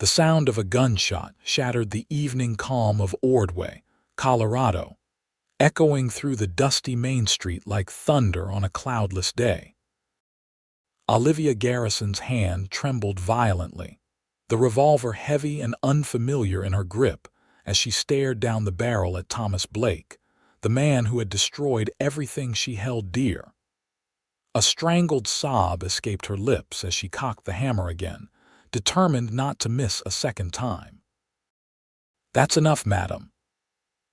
The sound of a gunshot shattered the evening calm of Ordway, Colorado, echoing through the dusty Main Street like thunder on a cloudless day. Olivia Garrison's hand trembled violently, the revolver heavy and unfamiliar in her grip as she stared down the barrel at Thomas Blake, the man who had destroyed everything she held dear. A strangled sob escaped her lips as she cocked the hammer again, determined not to miss a second time. "That's enough, madam."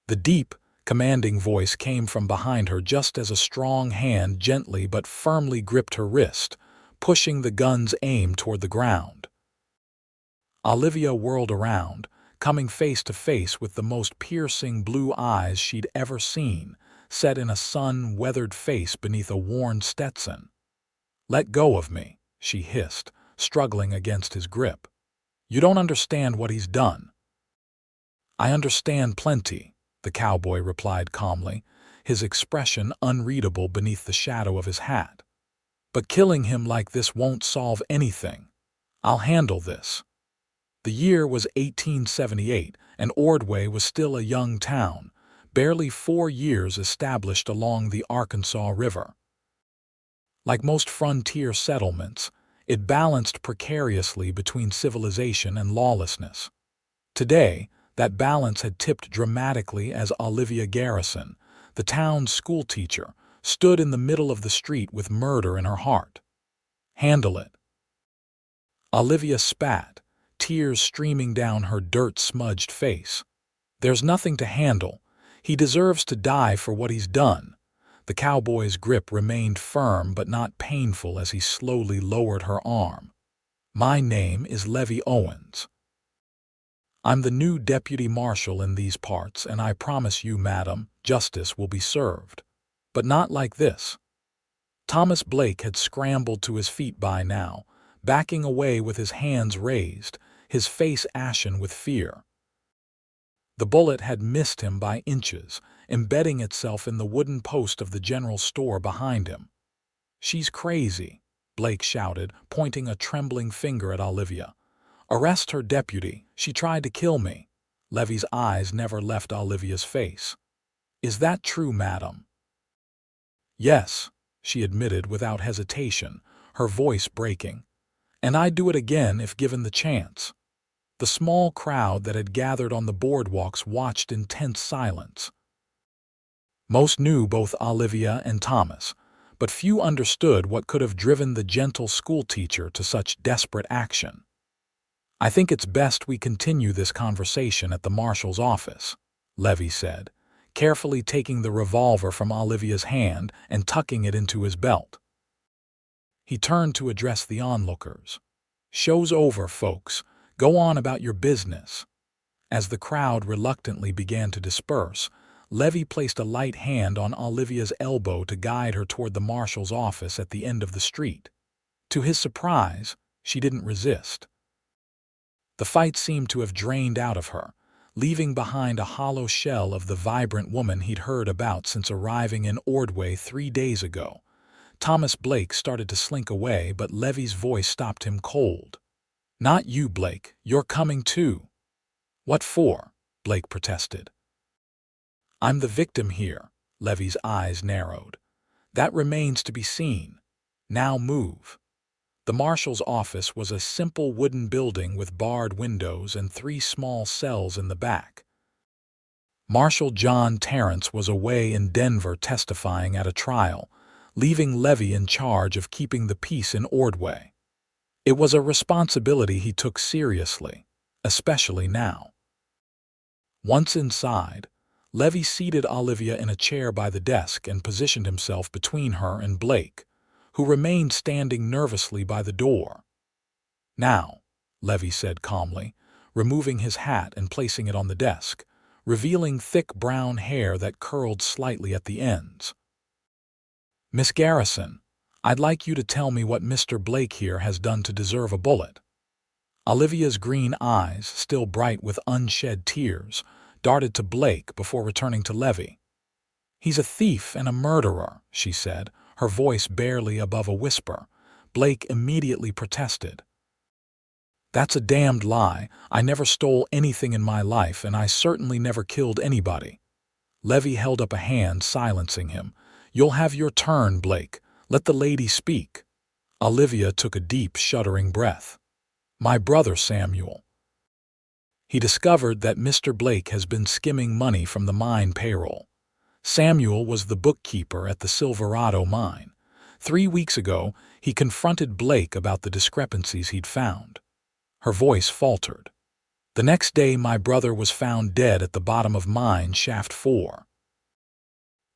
The deep, commanding voice came from behind her just as a strong hand gently but firmly gripped her wrist, pushing the gun's aim toward the ground. Olivia whirled around, coming face to face with the most piercing blue eyes she'd ever seen, set in a sun-weathered face beneath a worn Stetson. "Let go of me," she hissed, struggling against his grip. "You don't understand what he's done." "I understand plenty," the cowboy replied calmly, his expression unreadable beneath the shadow of his hat. "But killing him like this won't solve anything. I'll handle this." The year was 1878, and Ordway was still a young town, barely 4 years established along the Arkansas River. Like most frontier settlements, it balanced precariously between civilization and lawlessness. Today, that balance had tipped dramatically as Olivia Garrison, the town's schoolteacher, stood in the middle of the street with murder in her heart. "Handle it." Olivia spat, tears streaming down her dirt-smudged face. "There's nothing to handle. He deserves to die for what he's done." The cowboy's grip remained firm but not painful as he slowly lowered her arm. "My name is Levi Owens. I'm the new Deputy Marshal in these parts, and I promise you, madam, justice will be served. But not like this." Thomas Blake had scrambled to his feet by now, backing away with his hands raised, his face ashen with fear. The bullet had missed him by inches, embedding itself in the wooden post of the general store behind him. "She's crazy," Blake shouted, pointing a trembling finger at Olivia. "Arrest her, deputy. She tried to kill me." Levi's eyes never left Olivia's face. "Is that true, madam?" "Yes," she admitted without hesitation, her voice breaking. "And I'd do it again if given the chance." The small crowd that had gathered on the boardwalks watched in tense silence. Most knew both Olivia and Thomas, but few understood what could have driven the gentle schoolteacher to such desperate action. "I think it's best we continue this conversation at the marshal's office," Levi said, carefully taking the revolver from Olivia's hand and tucking it into his belt. He turned to address the onlookers. "Show's over, folks. Go on about your business." As the crowd reluctantly began to disperse, Levi placed a light hand on Olivia's elbow to guide her toward the marshal's office at the end of the street. To his surprise, she didn't resist. The fight seemed to have drained out of her, leaving behind a hollow shell of the vibrant woman he'd heard about since arriving in Ordway 3 days ago. Thomas Blake started to slink away, but Levi's voice stopped him cold. "Not you, Blake. You're coming too." "What for?" Blake protested. "I'm the victim here." Levi's eyes narrowed. "That remains to be seen. Now move." The marshal's office was a simple wooden building with barred windows and 3 small cells in the back. Marshal John Terrence was away in Denver testifying at a trial, leaving Levi in charge of keeping the peace in Ordway. It was a responsibility he took seriously, especially now. Once inside, Levi seated Olivia in a chair by the desk and positioned himself between her and Blake, who remained standing nervously by the door. "Now," Levi said calmly, removing his hat and placing it on the desk, revealing thick brown hair that curled slightly at the ends. "Miss Garrison, I'd like you to tell me what Mr. Blake here has done to deserve a bullet." Olivia's green eyes, still bright with unshed tears, darted to Blake before returning to Levi. "He's a thief and a murderer," she said, her voice barely above a whisper. Blake immediately protested. That's a damned lie. I never stole anything in my life, and I certainly never killed anybody. Levi held up a hand, silencing him. You'll have your turn, Blake. Let the lady speak. Olivia took a deep, shuddering breath. My brother Samuel. He discovered that Mr. Blake has been skimming money from the mine payroll. Samuel was the bookkeeper at the Silverado mine. 3 weeks ago, he confronted Blake about the discrepancies he'd found. Her voice faltered. The next day, my brother was found dead at the bottom of mine shaft 4.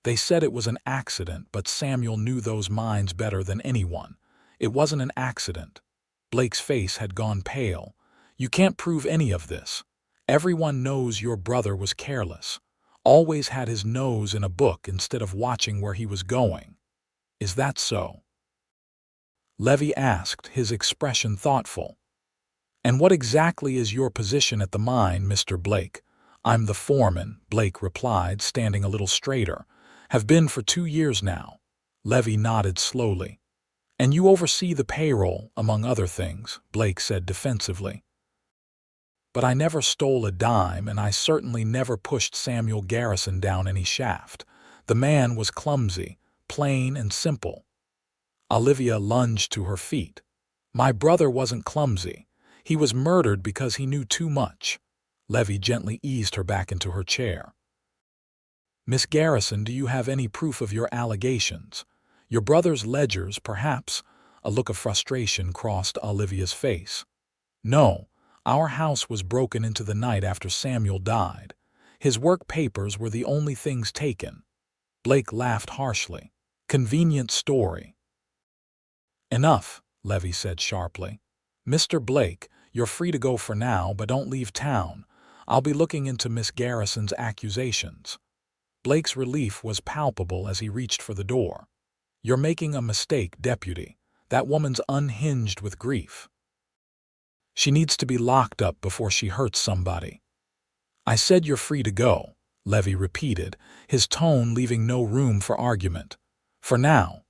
They said it was an accident, but Samuel knew those mines better than anyone. It wasn't an accident. Blake's face had gone pale. You can't prove any of this. Everyone knows your brother was careless. Always had his nose in a book instead of watching where he was going. Is that so? Levi asked, his expression thoughtful. And what exactly is your position at the mine, Mr. Blake? I'm the foreman, Blake replied, standing a little straighter. Have been for 2 years now. Levi nodded slowly. And you oversee the payroll, among other things, Blake said defensively. But I never stole a dime, and I certainly never pushed Samuel Garrison down any shaft. The man was clumsy, plain and simple. Olivia lunged to her feet. My brother wasn't clumsy. He was murdered because he knew too much. Levi gently eased her back into her chair. Miss Garrison, do you have any proof of your allegations? Your brother's ledgers, perhaps? A look of frustration crossed Olivia's face. No, our house was broken into the night after Samuel died. His work papers were the only things taken. Blake laughed harshly. Convenient story. Enough, Levi said sharply. Mr. Blake, you're free to go for now, but don't leave town. I'll be looking into Miss Garrison's accusations. Blake's relief was palpable as he reached for the door. You're making a mistake, Deputy. That woman's unhinged with grief. She needs to be locked up before she hurts somebody. I said you're free to go, Levi repeated, his tone leaving no room for argument. For now.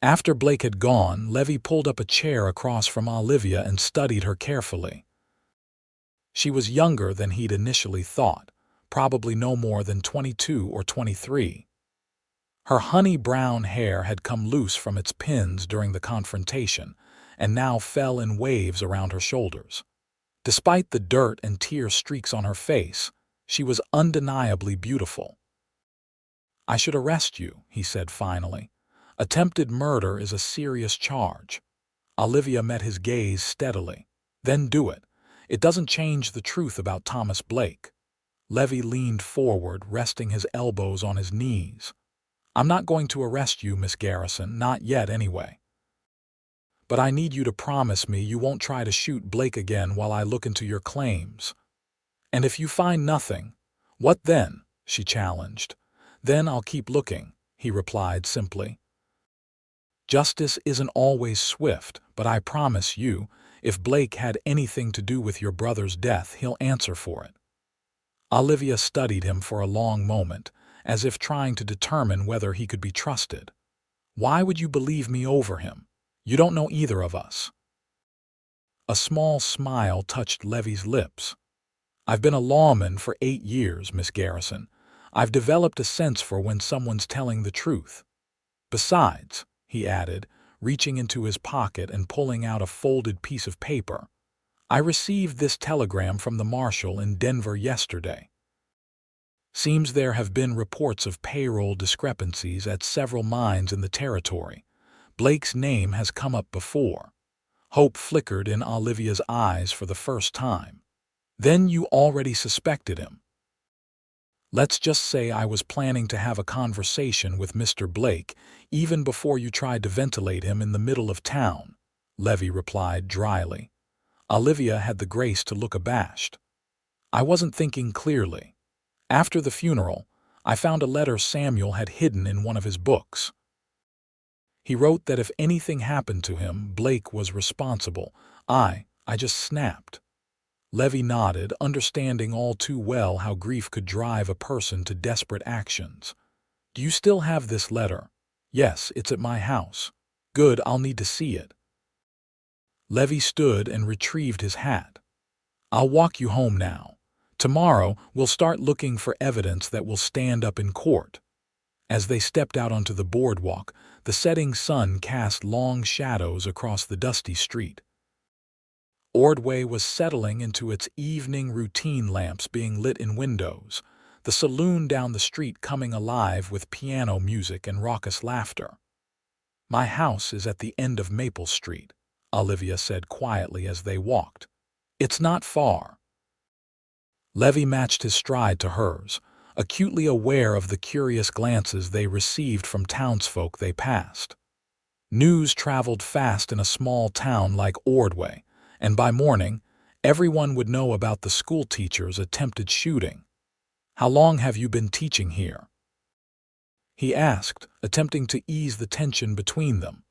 After Blake had gone, Levi pulled up a chair across from Olivia and studied her carefully. She was younger than he'd initially thought, probably no more than 22 or 23. Her honey-brown hair had come loose from its pins during the confrontation, and now fell in waves around her shoulders. Despite the dirt and tear streaks on her face, she was undeniably beautiful. I should arrest you, he said finally. Attempted murder is a serious charge. Olivia met his gaze steadily. Then do it. It doesn't change the truth about Thomas Blake. Levi leaned forward, resting his elbows on his knees. I'm not going to arrest you, Miss Garrison, not yet anyway. But I need you to promise me you won't try to shoot Blake again while I look into your claims. And if you find nothing, what then? She challenged. Then I'll keep looking, he replied simply. Justice isn't always swift, but I promise you, if Blake had anything to do with your brother's death, he'll answer for it. Olivia studied him for a long moment, as if trying to determine whether he could be trusted. Why would you believe me over him? You don't know either of us. A small smile touched Levi's lips. I've been a lawman for 8 years, Miss Garrison. I've developed a sense for when someone's telling the truth. Besides, he added, reaching into his pocket and pulling out a folded piece of paper, I received this telegram from the marshal in Denver yesterday. Seems there have been reports of payroll discrepancies at several mines in the territory. Blake's name has come up before. Hope flickered in Olivia's eyes for the first time. Then you already suspected him. Let's just say I was planning to have a conversation with Mr. Blake even before you tried to ventilate him in the middle of town, Levi replied dryly. Olivia had the grace to look abashed. I wasn't thinking clearly. After the funeral, I found a letter Samuel had hidden in one of his books. He wrote that if anything happened to him, Blake was responsible. I just snapped. Levi nodded, understanding all too well how grief could drive a person to desperate actions. Do you still have this letter? Yes, it's at my house. Good, I'll need to see it. Levi stood and retrieved his hat. "I'll walk you home now. Tomorrow we'll start looking for evidence that will stand up in court." As they stepped out onto the boardwalk, the setting sun cast long shadows across the dusty street. Ordway was settling into its evening routine, lamps being lit in windows, the saloon down the street coming alive with piano music and raucous laughter. "My house is at the end of Maple Street," Olivia said quietly as they walked. "It's not far." Levi matched his stride to hers, acutely aware of the curious glances they received from townsfolk they passed. News traveled fast in a small town like Ordway, and by morning, everyone would know about the schoolteacher's attempted shooting. "How long have you been teaching here?" he asked, attempting to ease the tension between them.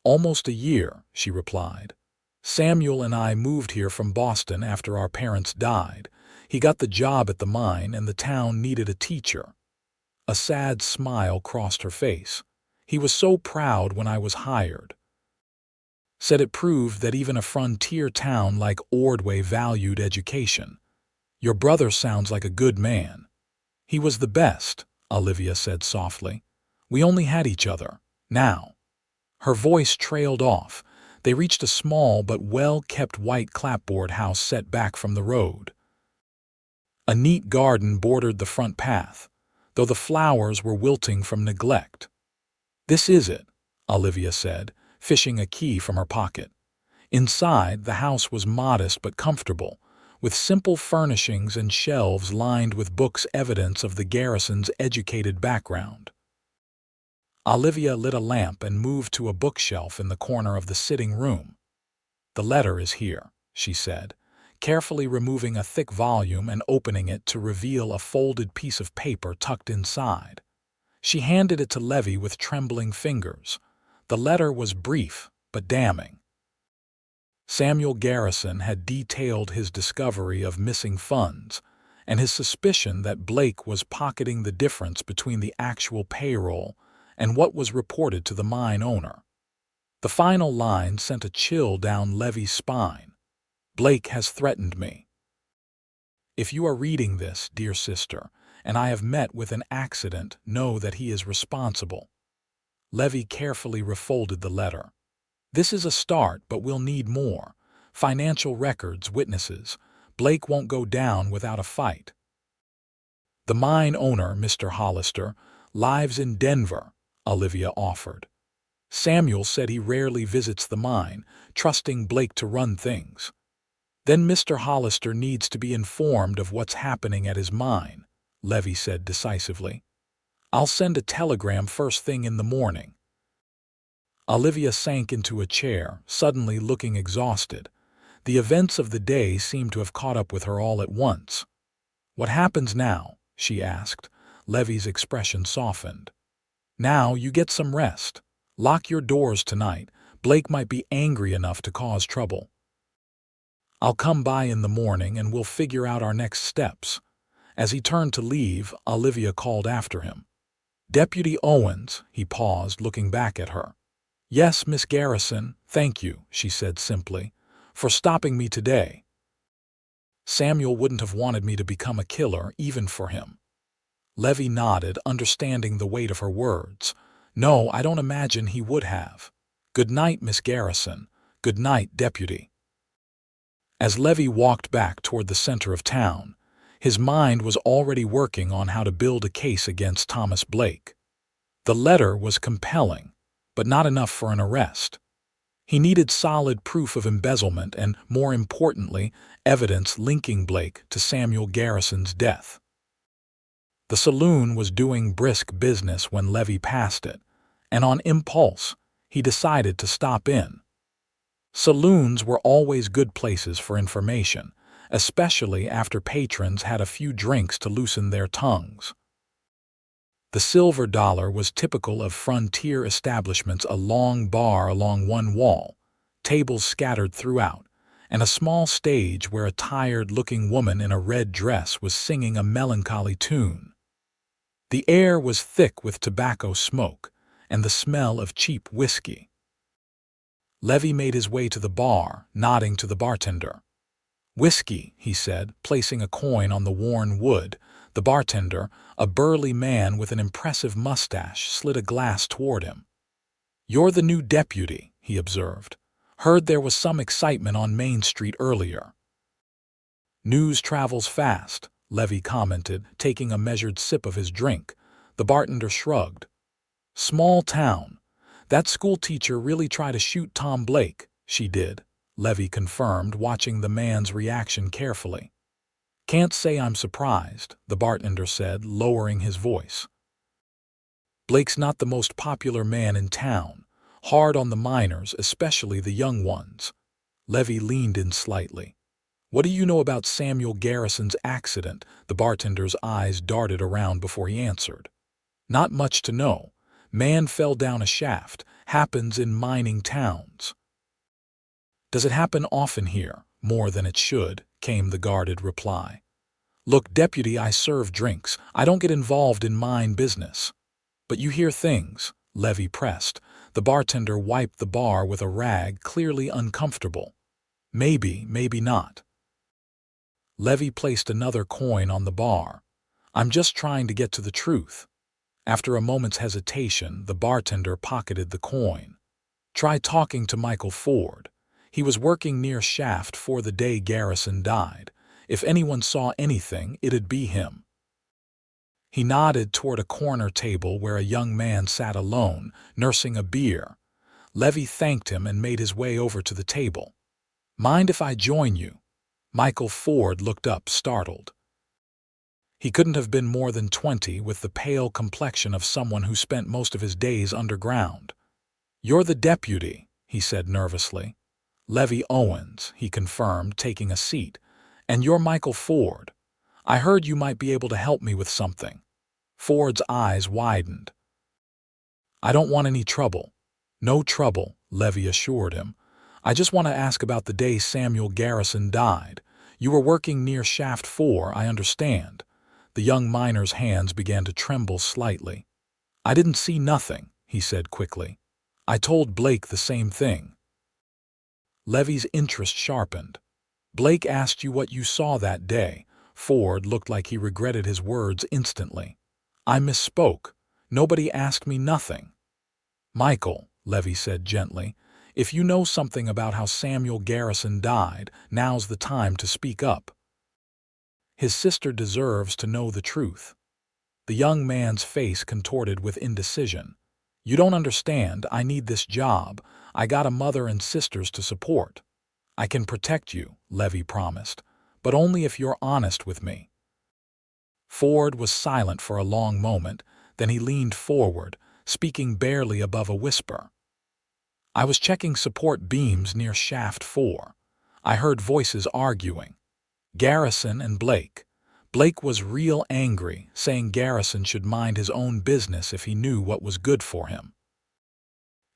"Almost a year," she replied. "Samuel and I moved here from Boston after our parents died. He got the job at the mine and the town needed a teacher." A sad smile crossed her face. "He was so proud when I was hired." Said it proved that even a frontier town like Ordway valued education. "Your brother sounds like a good man." "He was the best," Olivia said softly. "We only had each other. Now." Her voice trailed off. They reached a small but well-kept white clapboard house set back from the road. A neat garden bordered the front path, though the flowers were wilting from neglect. "This is it," Olivia said, fishing a key from her pocket. Inside, the house was modest but comfortable, with simple furnishings and shelves lined with books, evidence of the Garrisons' educated background. Olivia lit a lamp and moved to a bookshelf in the corner of the sitting room. "The letter is here," she said, carefully removing a thick volume and opening it to reveal a folded piece of paper tucked inside. She handed it to Levi with trembling fingers. The letter was brief but damning. Samuel Garrison had detailed his discovery of missing funds and his suspicion that Blake was pocketing the difference between the actual payroll and what was reported to the mine owner. The final line sent a chill down Levi's spine. "Blake has threatened me. If you are reading this, dear sister, and I have met with an accident, know that he is responsible." Levi carefully refolded the letter. "This is a start, but we'll need more. Financial records, witnesses. Blake won't go down without a fight." "The mine owner, Mr. Hollister, lives in Denver," Olivia offered. "Samuel said he rarely visits the mine, trusting Blake to run things." "Then Mr. Hollister needs to be informed of what's happening at his mine," Levi said decisively. "I'll send a telegram first thing in the morning." Olivia sank into a chair, suddenly looking exhausted. The events of the day seemed to have caught up with her all at once. "What happens now?" she asked. Levi's expression softened. "Now you get some rest. Lock your doors tonight. Blake might be angry enough to cause trouble. I'll come by in the morning and we'll figure out our next steps." As he turned to leave, Olivia called after him. "Deputy Owens," he paused, looking back at her. "Yes, Miss Garrison, thank you," she said simply, "for stopping me today. Samuel wouldn't have wanted me to become a killer, even for him." Levi nodded, understanding the weight of her words. "No, I don't imagine he would have. Good night, Miss Garrison. Good night, Deputy." As Levi walked back toward the center of town, his mind was already working on how to build a case against Thomas Blake. The letter was compelling, but not enough for an arrest. He needed solid proof of embezzlement and, more importantly, evidence linking Blake to Samuel Garrison's death. The saloon was doing brisk business when Levi passed it, and on impulse, he decided to stop in. Saloons were always good places for information, especially after patrons had a few drinks to loosen their tongues. The Silver Dollar was typical of frontier establishments, a long bar along one wall, tables scattered throughout, and a small stage where a tired-looking woman in a red dress was singing a melancholy tune. The air was thick with tobacco smoke and the smell of cheap whiskey. Levi made his way to the bar, nodding to the bartender. "Whiskey," he said, placing a coin on the worn wood. The bartender, a burly man with an impressive mustache, slid a glass toward him. "You're the new deputy," he observed. "Heard there was some excitement on Main Street earlier." "News travels fast," Levi commented, taking a measured sip of his drink. The bartender shrugged. "Small town. That schoolteacher really tried to shoot Tom Blake." "She did," Levi confirmed, watching the man's reaction carefully. "Can't say I'm surprised," the bartender said, lowering his voice. "Blake's not the most popular man in town. Hard on the minors, especially the young ones." Levi leaned in slightly. "What do you know about Samuel Garrison's accident?" The bartender's eyes darted around before he answered. "Not much to know. Man fell down a shaft. Happens in mining towns." "Does it happen often here?" "More than it should," came the guarded reply. "Look, deputy, I serve drinks. I don't get involved in mine business." "But you hear things," Levi pressed. The bartender wiped the bar with a rag, clearly uncomfortable. "Maybe, maybe not." Levi placed another coin on the bar. "I'm just trying to get to the truth." After a moment's hesitation, the bartender pocketed the coin. "Try talking to Michael Ford. He was working near Shaft for the day Garrison died. If anyone saw anything, it'd be him." He nodded toward a corner table where a young man sat alone, nursing a beer. Levi thanked him and made his way over to the table. "Mind if I join you?" Michael Ford looked up, startled. He couldn't have been more than 20, with the pale complexion of someone who spent most of his days underground. "You're the deputy," he said nervously. "Levi Owens," he confirmed, taking a seat. "And you're Michael Ford. I heard you might be able to help me with something." Ford's eyes widened. "I don't want any trouble." "No trouble," Levi assured him. "I just want to ask about the day Samuel Garrison died. You were working near Shaft 4, I understand." The young miner's hands began to tremble slightly. "I didn't see nothing," he said quickly. "I told Blake the same thing." Levi's interest sharpened. "Blake asked you what you saw that day." Ford looked like he regretted his words instantly. "I misspoke. Nobody asked me nothing." "Michael," Levi said gently, "if you know something about how Samuel Garrison died, now's the time to speak up. His sister deserves to know the truth." The young man's face contorted with indecision. "You don't understand. I need this job. I got a mother and sisters to support." "I can protect you," Levi promised, "but only if you're honest with me." Ford was silent for a long moment, then he leaned forward, speaking barely above a whisper. "I was checking support beams near Shaft 4. I heard voices arguing. Garrison and Blake. Blake was real angry, saying Garrison should mind his own business if he knew what was good for him."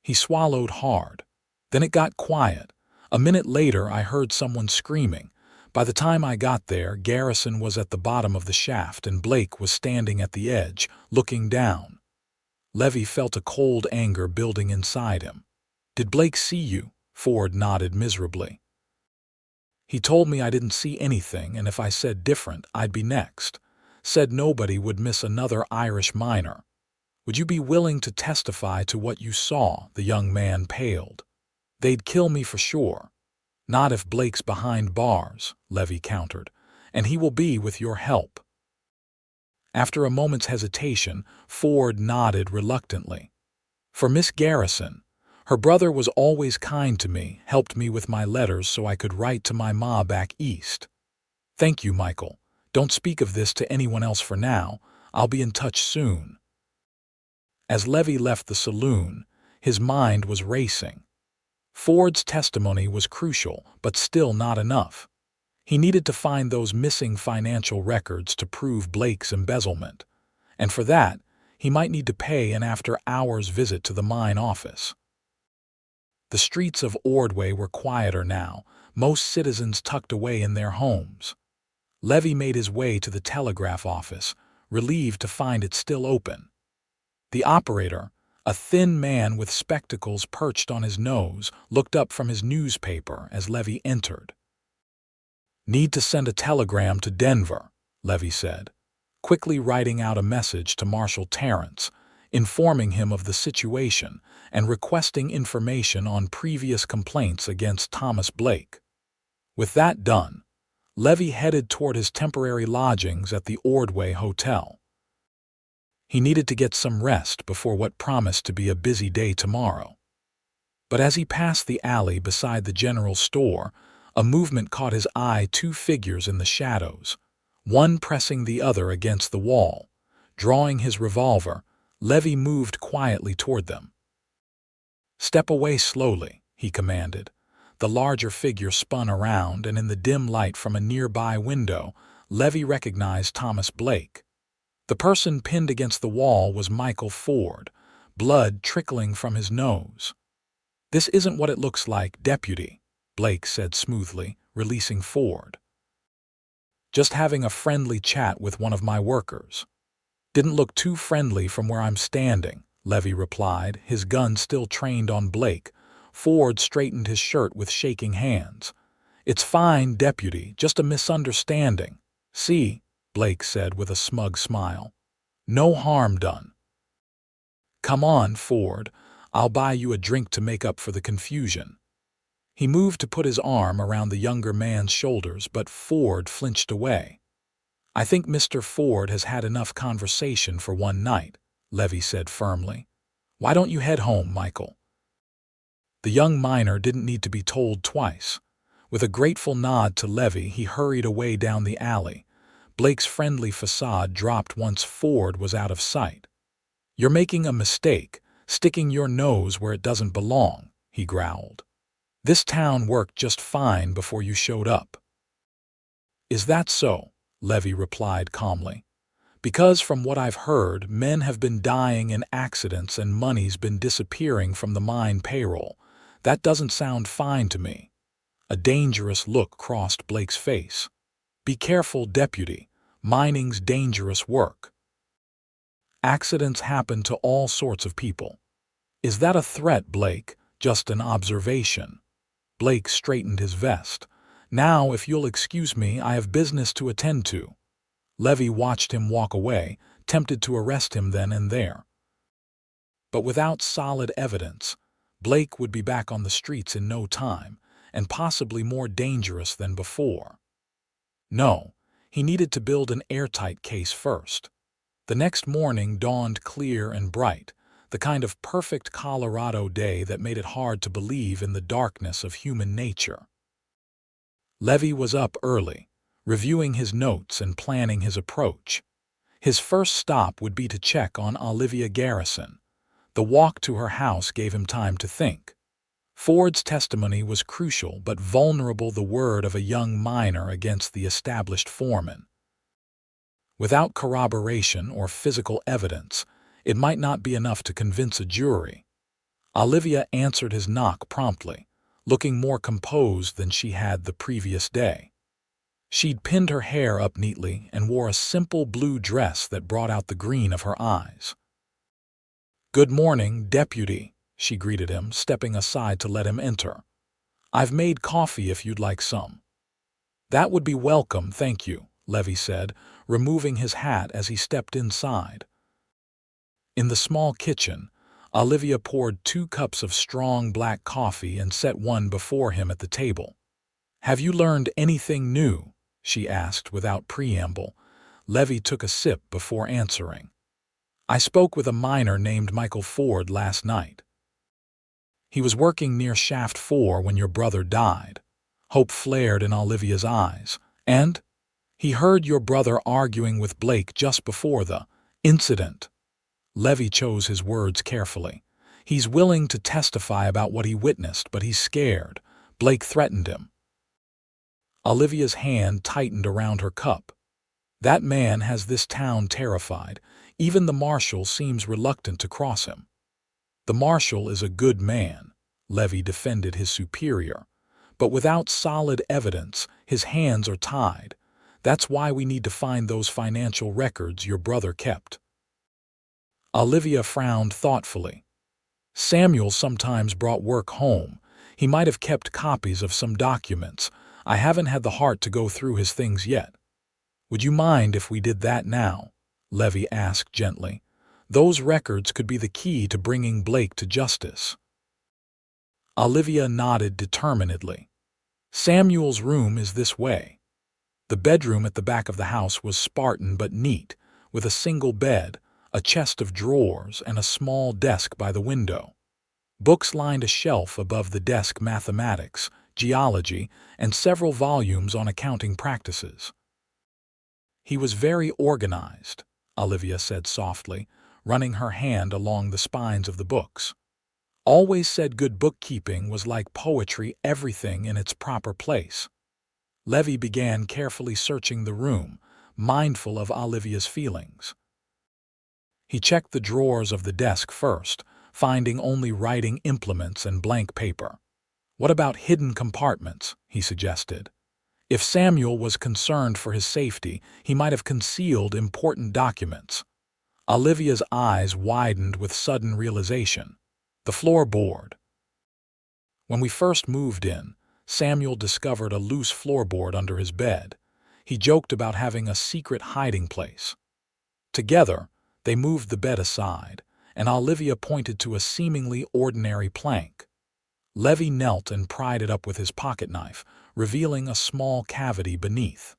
He swallowed hard. "Then it got quiet. A minute later I heard someone screaming. By the time I got there, Garrison was at the bottom of the shaft and Blake was standing at the edge, looking down." Levi felt a cold anger building inside him. "Did Blake see you?" Ford nodded miserably. "He told me I didn't see anything, and if I said different, I'd be next. Said nobody would miss another Irish miner." "Would you be willing to testify to what you saw?" The young man paled. "They'd kill me for sure." "Not if Blake's behind bars," Levi countered, "and he will be with your help." After a moment's hesitation, Ford nodded reluctantly. "For Miss Garrison. Her brother was always kind to me, helped me with my letters so I could write to my ma back east." "Thank you, Michael. Don't speak of this to anyone else for now. I'll be in touch soon." As Levi left the saloon, his mind was racing. Ford's testimony was crucial, but still not enough. He needed to find those missing financial records to prove Blake's embezzlement. And for that, he might need to pay an after-hours visit to the mine office. The streets of Ordway were quieter now, most citizens tucked away in their homes. Levi made his way to the telegraph office, relieved to find it still open. The operator, A thin man with spectacles perched on his nose looked up from his newspaper as Levi entered. "Need to send a telegram to Denver," Levi said, quickly writing out a message to Marshal Terrence, informing him of the situation and requesting information on previous complaints against Thomas Blake. With that done, Levi headed toward his temporary lodgings at the Ordway Hotel. He needed to get some rest before what promised to be a busy day tomorrow. But as he passed the alley beside the general store, a movement caught his eye. Two figures in the shadows, one pressing the other against the wall. Drawing his revolver, Levi moved quietly toward them. "Step away slowly," he commanded. The larger figure spun around, and in the dim light from a nearby window, Levi recognized Thomas Blake. The person pinned against the wall was Michael Ford, blood trickling from his nose. "This isn't what it looks like, Deputy," Blake said smoothly, releasing Ford. "Just having a friendly chat with one of my workers." "Didn't look too friendly from where I'm standing," Levi replied, his gun still trained on Blake. Ford straightened his shirt with shaking hands. "It's fine, Deputy, just a misunderstanding. See," Blake said with a smug smile. "No harm done." "Come on, Ford. I'll buy you a drink to make up for the confusion." He moved to put his arm around the younger man's shoulders, but Ford flinched away. "I think Mr. Ford has had enough conversation for one night," Levi said firmly. "Why don't you head home, Michael?" The young miner didn't need to be told twice. With a grateful nod to Levi, he hurried away down the alley. Blake's friendly facade dropped once Ford was out of sight. "You're making a mistake, sticking your nose where it doesn't belong," he growled. "This town worked just fine before you showed up." "Is that so?" Levi replied calmly. "Because from what I've heard, men have been dying in accidents and money's been disappearing from the mine payroll. That doesn't sound fine to me." A dangerous look crossed Blake's face. "Be careful, Deputy. Mining's dangerous work. Accidents happen to all sorts of people." "Is that a threat, Blake? Just an observation." Blake straightened his vest. "Now, if you'll excuse me, I have business to attend to." Levi watched him walk away, tempted to arrest him then and there. But without solid evidence, Blake would be back on the streets in no time, and possibly more dangerous than before. No, he needed to build an airtight case first. The next morning dawned clear and bright, the kind of perfect Colorado day that made it hard to believe in the darkness of human nature. Levi was up early, reviewing his notes and planning his approach. His first stop would be to check on Olivia Garrison. The walk to her house gave him time to think. Ford's testimony was crucial but vulnerable, the word of a young miner against the established foreman. Without corroboration or physical evidence, it might not be enough to convince a jury. Olivia answered his knock promptly, looking more composed than she had the previous day. She'd pinned her hair up neatly and wore a simple blue dress that brought out the green of her eyes. "Good morning, Deputy," she greeted him, stepping aside to let him enter. "I've made coffee if you'd like some." "That would be welcome, thank you," Levi said, removing his hat as he stepped inside. In the small kitchen, Olivia poured 2 cups of strong black coffee and set one before him at the table. "Have you learned anything new?" she asked without preamble. Levi took a sip before answering. "I spoke with a miner named Michael Ford last night. He was working near Shaft 4 when your brother died." Hope flared in Olivia's eyes. "And? He heard your brother arguing with Blake just before the incident." Levi chose his words carefully. "He's willing to testify about what he witnessed, but he's scared. Blake threatened him." Olivia's hand tightened around her cup. "That man has this town terrified. Even the marshal seems reluctant to cross him." "The marshal is a good man," Levi defended his superior. "But without solid evidence, his hands are tied. That's why we need to find those financial records your brother kept." Olivia frowned thoughtfully. Samuel sometimes brought work home. He might have kept copies of some documents. I haven't had the heart to go through his things yet. Would you mind if we did that now? Levi asked gently. Those records could be the key to bringing Blake to justice. Olivia nodded determinedly. Samuel's room is this way. The bedroom at the back of the house was Spartan but neat, with a single bed, a chest of drawers, and a small desk by the window. Books lined a shelf above the desk: mathematics, geology, and several volumes on accounting practices. He was very organized, Olivia said softly, running her hand along the spines of the books. Always said good bookkeeping was like poetry, everything in its proper place. Levi began carefully searching the room, mindful of Olivia's feelings. He checked the drawers of the desk first, finding only writing implements and blank paper. What about hidden compartments? He suggested. If Samuel was concerned for his safety, he might have concealed important documents. Olivia's eyes widened with sudden realization. The floorboard. When we first moved in, Samuel discovered a loose floorboard under his bed. He joked about having a secret hiding place. Together, they moved the bed aside, and Olivia pointed to a seemingly ordinary plank. Levi knelt and pried it up with his pocketknife, revealing a small cavity beneath.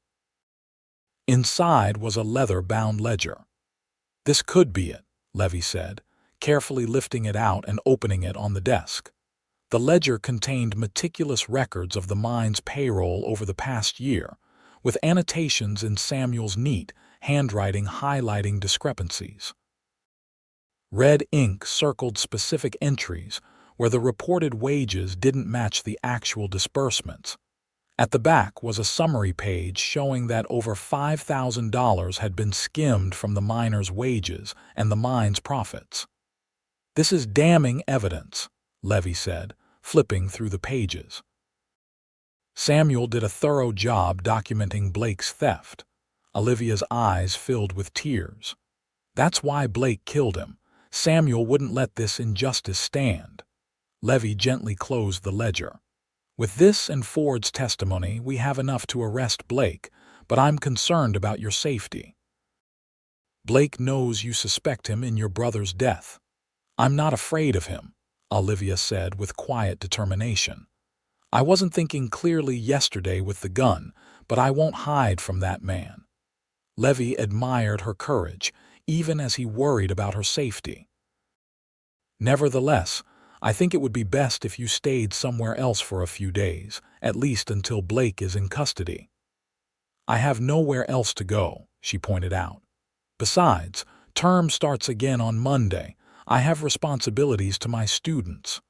Inside was a leather-bound ledger. This could be it, Levi said, carefully lifting it out and opening it on the desk. The ledger contained meticulous records of the mine's payroll over the past year, with annotations in Samuel's neat handwriting highlighting discrepancies. Red ink circled specific entries where the reported wages didn't match the actual disbursements. At the back was a summary page showing that over $5,000 had been skimmed from the miners' wages and the mine's profits. This is damning evidence, Levi said, flipping through the pages. Samuel did a thorough job documenting Blake's theft. Olivia's eyes filled with tears. That's why Blake killed him. Samuel wouldn't let this injustice stand. Levi gently closed the ledger. With this and Ford's testimony, we have enough to arrest Blake, but I'm concerned about your safety. Blake knows you suspect him in your brother's death. I'm not afraid of him, Olivia said with quiet determination. I wasn't thinking clearly yesterday with the gun, but I won't hide from that man. Levi admired her courage, even as he worried about her safety. Nevertheless, I think it would be best if you stayed somewhere else for a few days, at least until Blake is in custody. I have nowhere else to go, she pointed out. Besides, term starts again on Monday. I have responsibilities to my students.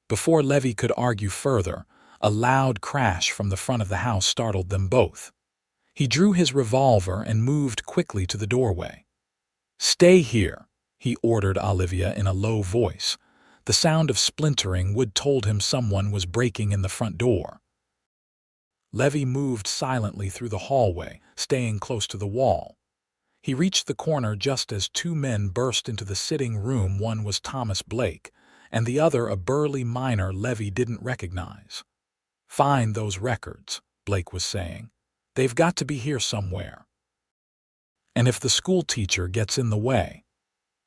Before Levi could argue further, a loud crash from the front of the house startled them both. He drew his revolver and moved quickly to the doorway. Stay here, he ordered Olivia in a low voice. The sound of splintering wood told him someone was breaking in the front door. Levi moved silently through the hallway, staying close to the wall. He reached the corner just as two men burst into the sitting room. One was Thomas Blake, and the other a burly miner Levi didn't recognize. Find those records, Blake was saying. They've got to be here somewhere. And if the schoolteacher gets in the way.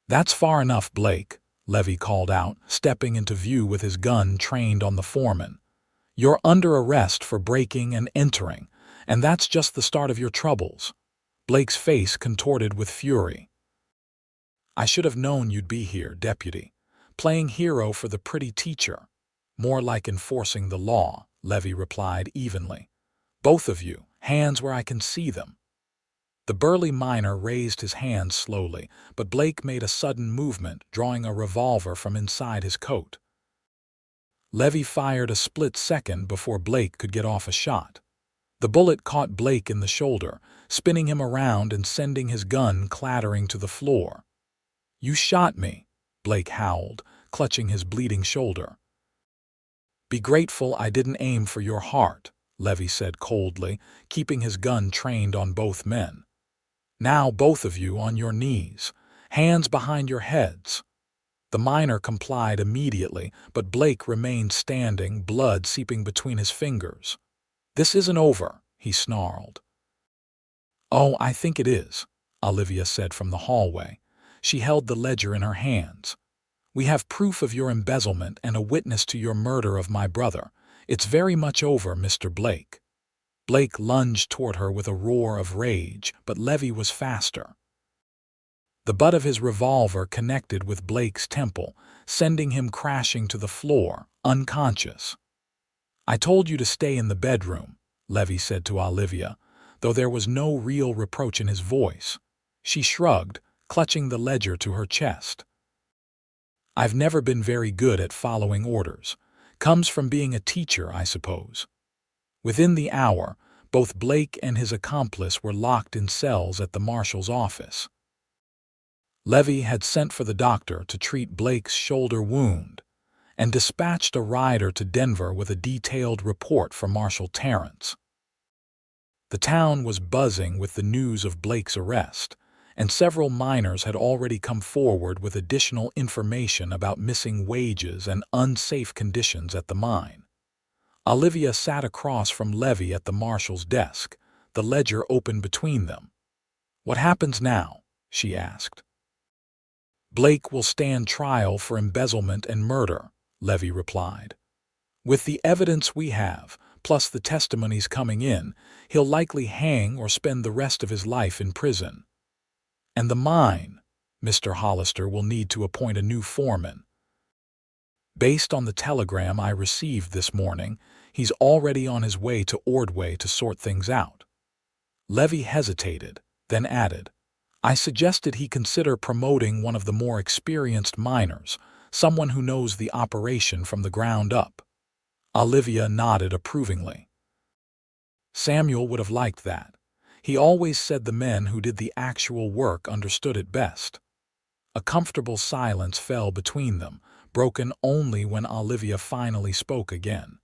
That's far enough, Blake, Levi called out, stepping into view with his gun trained on the foreman. You're under arrest for breaking and entering, and that's just the start of your troubles. Blake's face contorted with fury. I should have known you'd be here, Deputy. Playing hero for the pretty teacher. More like enforcing the law, Levi replied evenly. Both of you, hands where I can see them. The burly miner raised his hands slowly, but Blake made a sudden movement, drawing a revolver from inside his coat. Levi fired a split second before Blake could get off a shot. The bullet caught Blake in the shoulder, spinning him around and sending his gun clattering to the floor. You shot me, Blake howled, clutching his bleeding shoulder. Be grateful I didn't aim for your heart, Levi said coldly, keeping his gun trained on both men. Now both of you on your knees, hands behind your heads. The miner complied immediately, but Blake remained standing, blood seeping between his fingers. "This isn't over," he snarled. "Oh, I think it is," Olivia said from the hallway. She held the ledger in her hands. "We have proof of your embezzlement and a witness to your murder of my brother. It's very much over, Mr. Blake." Blake lunged toward her with a roar of rage, but Levi was faster. The butt of his revolver connected with Blake's temple, sending him crashing to the floor, unconscious. "I told you to stay in the bedroom," Levi said to Olivia, though there was no real reproach in his voice. She shrugged, clutching the ledger to her chest. "I've never been very good at following orders. Comes from being a teacher, I suppose." Within the hour, both Blake and his accomplice were locked in cells at the marshal's office. Levi had sent for the doctor to treat Blake's shoulder wound and dispatched a rider to Denver with a detailed report for Marshal Terrence. The town was buzzing with the news of Blake's arrest, and several miners had already come forward with additional information about missing wages and unsafe conditions at the mine. Olivia sat across from Levi at the marshal's desk, the ledger open between them. "What happens now?" she asked. "Blake will stand trial for embezzlement and murder," Levi replied. "With the evidence we have, plus the testimonies coming in, he'll likely hang or spend the rest of his life in prison. And the mine, Mr. Hollister will need to appoint a new foreman. Based on the telegram I received this morning, he's already on his way to Ordway to sort things out." Levi hesitated, then added, "I suggested he consider promoting one of the more experienced miners, someone who knows the operation from the ground up." Olivia nodded approvingly. Samuel would have liked that. He always said the men who did the actual work understood it best. A comfortable silence fell between them, broken only when Olivia finally spoke again.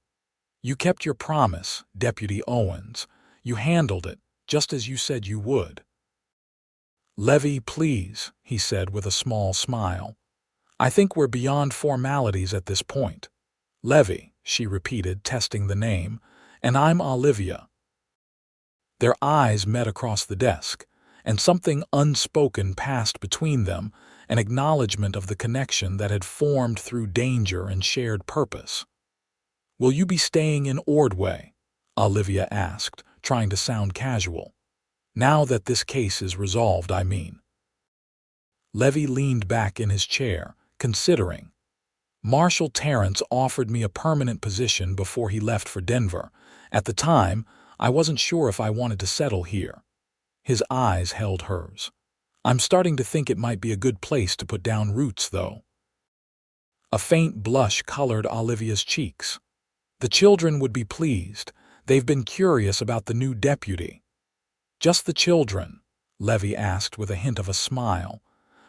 "You kept your promise, Deputy Owens. You handled it, just as you said you would." "Levi, please," he said with a small smile. "I think we're beyond formalities at this point." "Levi," she repeated, testing the name, "and I'm Olivia." Their eyes met across the desk, and something unspoken passed between them, an acknowledgement of the connection that had formed through danger and shared purpose. "Will you be staying in Ordway?" Olivia asked, trying to sound casual. "Now that this case is resolved, I mean." Levi leaned back in his chair, considering. "Marshal Terrence offered me a permanent position before he left for Denver. At the time, I wasn't sure if I wanted to settle here." His eyes held hers. "I'm starting to think it might be a good place to put down roots, though." A faint blush colored Olivia's cheeks. "The children would be pleased. They've been curious about the new deputy." "Just the children?" Levi asked with a hint of a smile.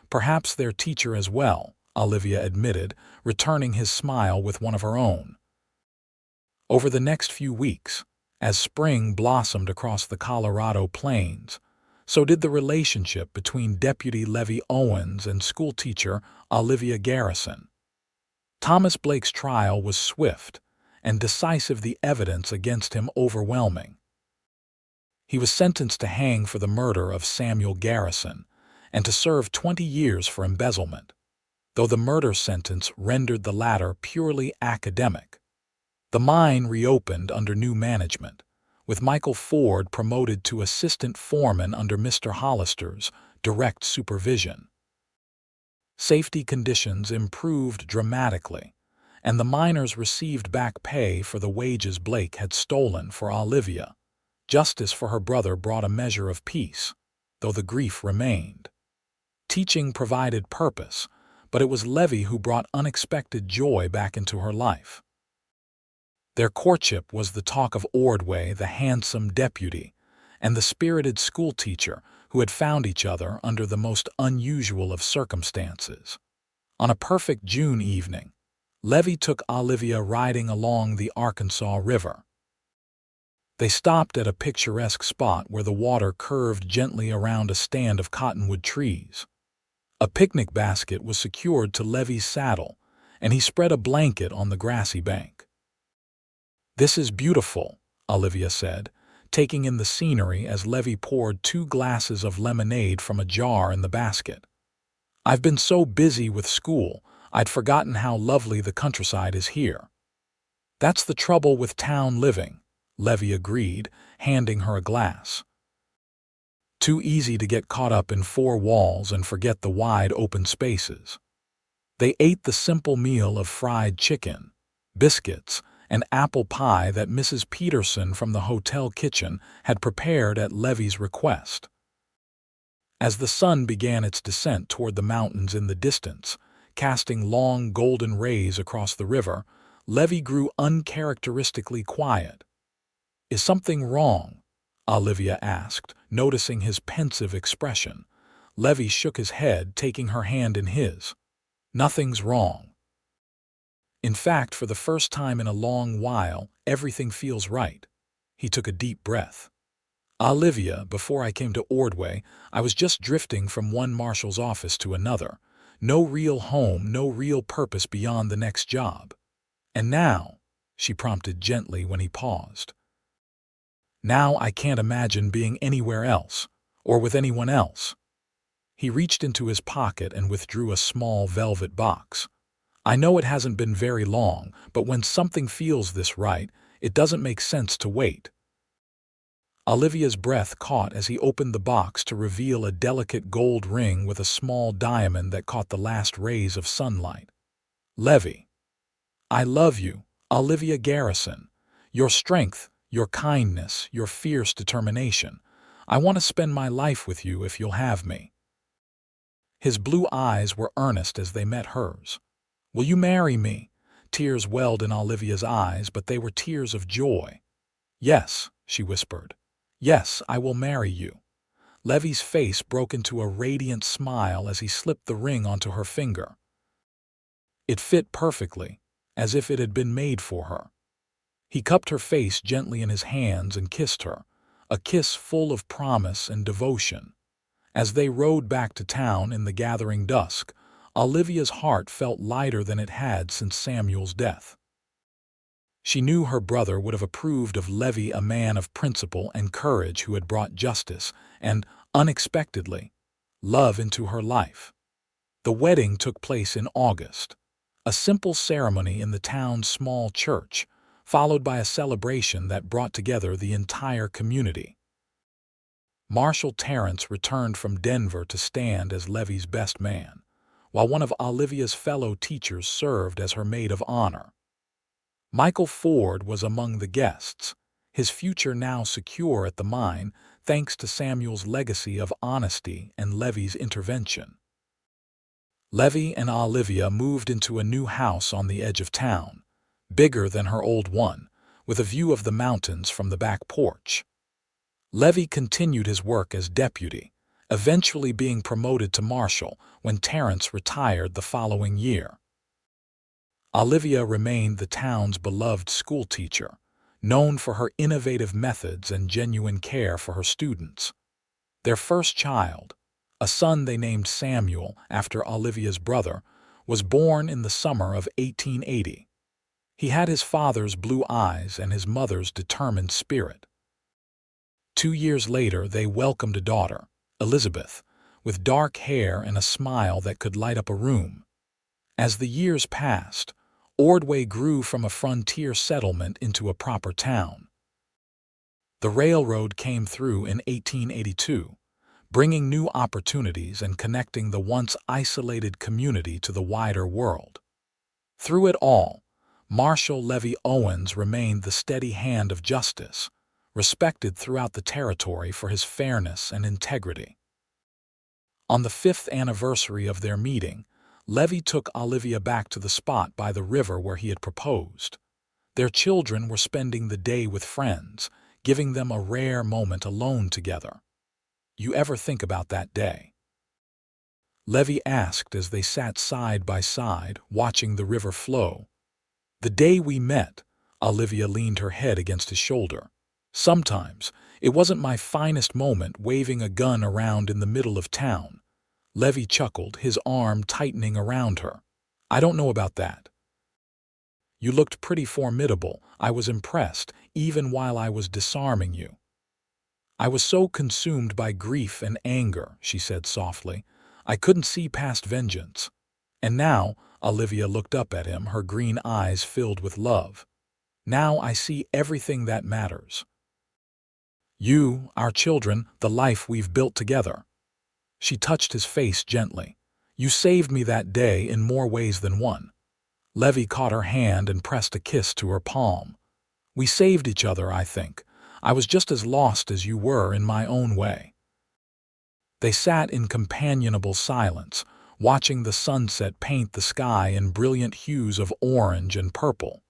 "Perhaps their teacher as well," Olivia admitted, returning his smile with one of her own. Over the next few weeks, as spring blossomed across the Colorado plains, so did the relationship between Deputy Levi Owens and schoolteacher Olivia Garrison. Thomas Blake's trial was swift, and decisive, the evidence against him overwhelming. He was sentenced to hang for the murder of Samuel Garrison and to serve 20 years for embezzlement, though the murder sentence rendered the latter purely academic. The mine reopened under new management, with Michael Ford promoted to assistant foreman under Mr. Hollister's direct supervision. Safety conditions improved dramatically, and the miners received back pay for the wages Blake had stolen for Olivia. Justice for her brother brought a measure of peace, though the grief remained. Teaching provided purpose, but it was Levi who brought unexpected joy back into her life. Their courtship was the talk of Ordway, the handsome deputy, and the spirited schoolteacher who had found each other under the most unusual of circumstances. On a perfect June evening, Levi took Olivia riding along the Arkansas River. They stopped at a picturesque spot where the water curved gently around a stand of cottonwood trees. A picnic basket was secured to Levi's saddle, and he spread a blanket on the grassy bank. "This is beautiful," Olivia said, taking in the scenery as Levi poured 2 glasses of lemonade from a jar in the basket. "I've been so busy with school, I'd forgotten how lovely the countryside is here." "That's the trouble with town living," Levi agreed, handing her a glass. "Too easy to get caught up in 4 walls and forget the wide open spaces." They ate the simple meal of fried chicken, biscuits, and apple pie that Mrs. Peterson from the hotel kitchen had prepared at Levi's request. As the sun began its descent toward the mountains in the distance, casting long golden rays across the river, Levi grew uncharacteristically quiet. "Is something wrong?" Olivia asked, noticing his pensive expression. Levi shook his head, taking her hand in his. "Nothing's wrong. In fact, for the first time in a long while, everything feels right." He took a deep breath. "Olivia, before I came to Ordway, I was just drifting from one marshal's office to another. No real home, no real purpose beyond the next job. And now," she prompted gently when he paused, "now I can't imagine being anywhere else, or with anyone else." He reached into his pocket and withdrew a small velvet box. "I know it hasn't been very long, but when something feels this right, it doesn't make sense to wait." Olivia's breath caught as he opened the box to reveal a delicate gold ring with a small diamond that caught the last rays of sunlight. "Levi, I love you, Olivia Garrison. Your strength, your kindness, your fierce determination. I want to spend my life with you if you'll have me." His blue eyes were earnest as they met hers. "Will you marry me?" Tears welled in Olivia's eyes, but they were tears of joy. "Yes," she whispered. "Yes, I will marry you." Levi's face broke into a radiant smile as he slipped the ring onto her finger. It fit perfectly, as if it had been made for her. He cupped her face gently in his hands and kissed her, a kiss full of promise and devotion. As they rode back to town in the gathering dusk, Olivia's heart felt lighter than it had since Samuel's death. She knew her brother would have approved of Levi, a man of principle and courage who had brought justice and, unexpectedly, love into her life. The wedding took place in August, a simple ceremony in the town's small church, followed by a celebration that brought together the entire community. Marshal Terrence returned from Denver to stand as Levi's best man, while one of Olivia's fellow teachers served as her maid of honor. Michael Ford was among the guests, his future now secure at the mine thanks to Samuel's legacy of honesty and Levi's intervention. Levi and Olivia moved into a new house on the edge of town, bigger than her old one, with a view of the mountains from the back porch. Levi continued his work as deputy, eventually being promoted to marshal when Terrence retired the following year. Olivia remained the town's beloved schoolteacher, known for her innovative methods and genuine care for her students. Their first child, a son they named Samuel after Olivia's brother, was born in the summer of 1880. He had his father's blue eyes and his mother's determined spirit. 2 years later, they welcomed a daughter, Elizabeth, with dark hair and a smile that could light up a room. As the years passed, Ordway grew from a frontier settlement into a proper town. The railroad came through in 1882, bringing new opportunities and connecting the once isolated community to the wider world. Through it all, Marshal Levi Owens remained the steady hand of justice, respected throughout the territory for his fairness and integrity. On the 5th anniversary of their meeting, Levi took Olivia back to the spot by the river where he had proposed. Their children were spending the day with friends, giving them a rare moment alone together. "You ever think about that day?" Levi asked as they sat side by side, watching the river flow. "The day we met," Olivia leaned her head against his shoulder. "Sometimes it wasn't my finest moment waving a gun around in the middle of town." Levi chuckled, his arm tightening around her. I don't know about that. You looked pretty formidable. I was impressed, even while I was disarming you. I was so consumed by grief and anger, she said softly. I couldn't see past vengeance. And now, Olivia looked up at him, her green eyes filled with love. Now I see everything that matters. You, our children, the life we've built together. She touched his face gently. You saved me that day in more ways than one. Levi caught her hand and pressed a kiss to her palm. We saved each other, I think. I was just as lost as you were in my own way. They sat in companionable silence, watching the sunset paint the sky in brilliant hues of orange and purple.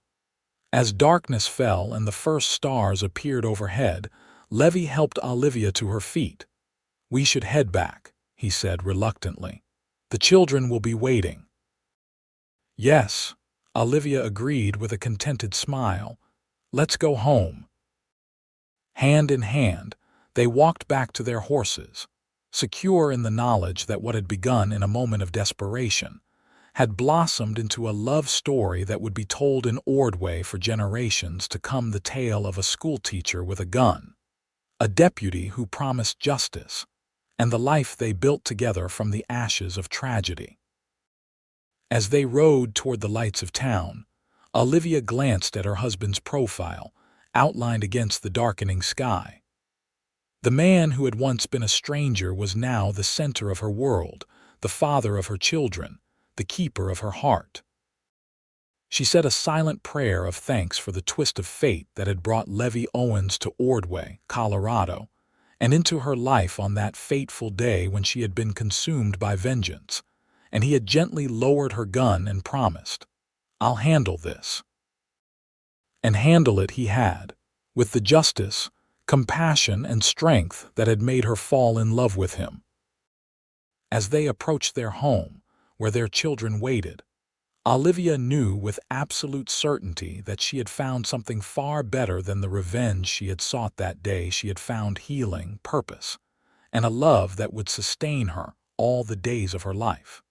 As darkness fell and the first stars appeared overhead, Levi helped Olivia to her feet. We should head back, he said reluctantly. The children will be waiting. Yes, Olivia agreed with a contented smile. Let's go home. Hand in hand, they walked back to their horses, secure in the knowledge that what had begun in a moment of desperation had blossomed into a love story that would be told in Ordway for generations to come, the tale of a schoolteacher with a gun, a deputy who promised justice, and the life they built together from the ashes of tragedy. As they rode toward the lights of town, Olivia glanced at her husband's profile, outlined against the darkening sky. The man who had once been a stranger was now the center of her world, the father of her children, the keeper of her heart. She said a silent prayer of thanks for the twist of fate that had brought Levi Owens to Ordway, Colorado, and into her life on that fateful day when she had been consumed by vengeance, and he had gently lowered her gun and promised, I'll handle this. And handle it he had, with the justice, compassion, and strength that had made her fall in love with him. As they approached their home, where their children waited, Olivia knew with absolute certainty that she had found something far better than the revenge she had sought that day. She had found healing, purpose, and a love that would sustain her all the days of her life.